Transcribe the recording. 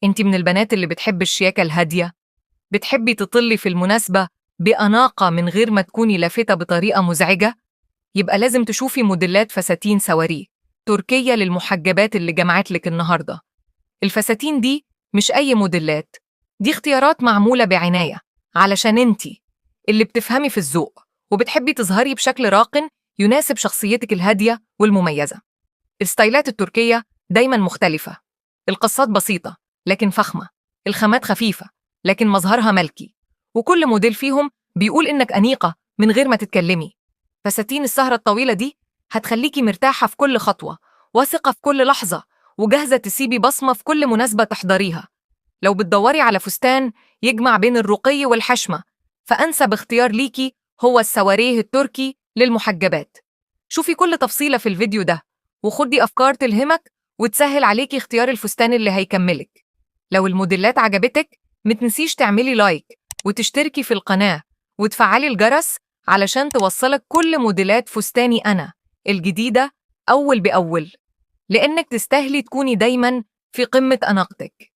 انت من البنات اللي بتحب الشياكة الهادية؟ بتحبي تطلي في المناسبة بأناقة من غير ما تكوني لافتة بطريقة مزعجة؟ يبقى لازم تشوفي موديلات فساتين سواريه تركية للمحجبات اللي جمعت لك النهاردة. الفساتين دي مش أي موديلات، دي اختيارات معمولة بعناية علشان انتي اللي بتفهمي في الذوق وبتحبي تظهري بشكل راقٍ يناسب شخصيتك الهادية والمميزة. الستايلات التركية دايماً مختلفة، القصات بسيطة لكن فخمة، الخامات خفيفة لكن مظهرها ملكي، وكل موديل فيهم بيقول إنك أنيقة من غير ما تتكلمي. فساتين السهرة الطويلة دي هتخليكي مرتاحة في كل خطوة، واثقة في كل لحظة، وجاهزة تسيبي بصمة في كل مناسبة تحضريها. لو بتدوري على فستان يجمع بين الرقي والحشمة، فأنسب اختيار ليكي هو السواريه التركي للمحجبات. شوفي كل تفصيلة في الفيديو ده، وخدي أفكار تلهمك وتسهل عليكي اختيار الفستان اللي هيكملك. لو الموديلات عجبتك متنسيش تعملي لايك وتشتركي في القناة وتفعلي الجرس علشان توصلك كل موديلات فستاني أنا الجديدة أول بأول، لأنك تستاهلي تكوني دايماً في قمة أناقتك.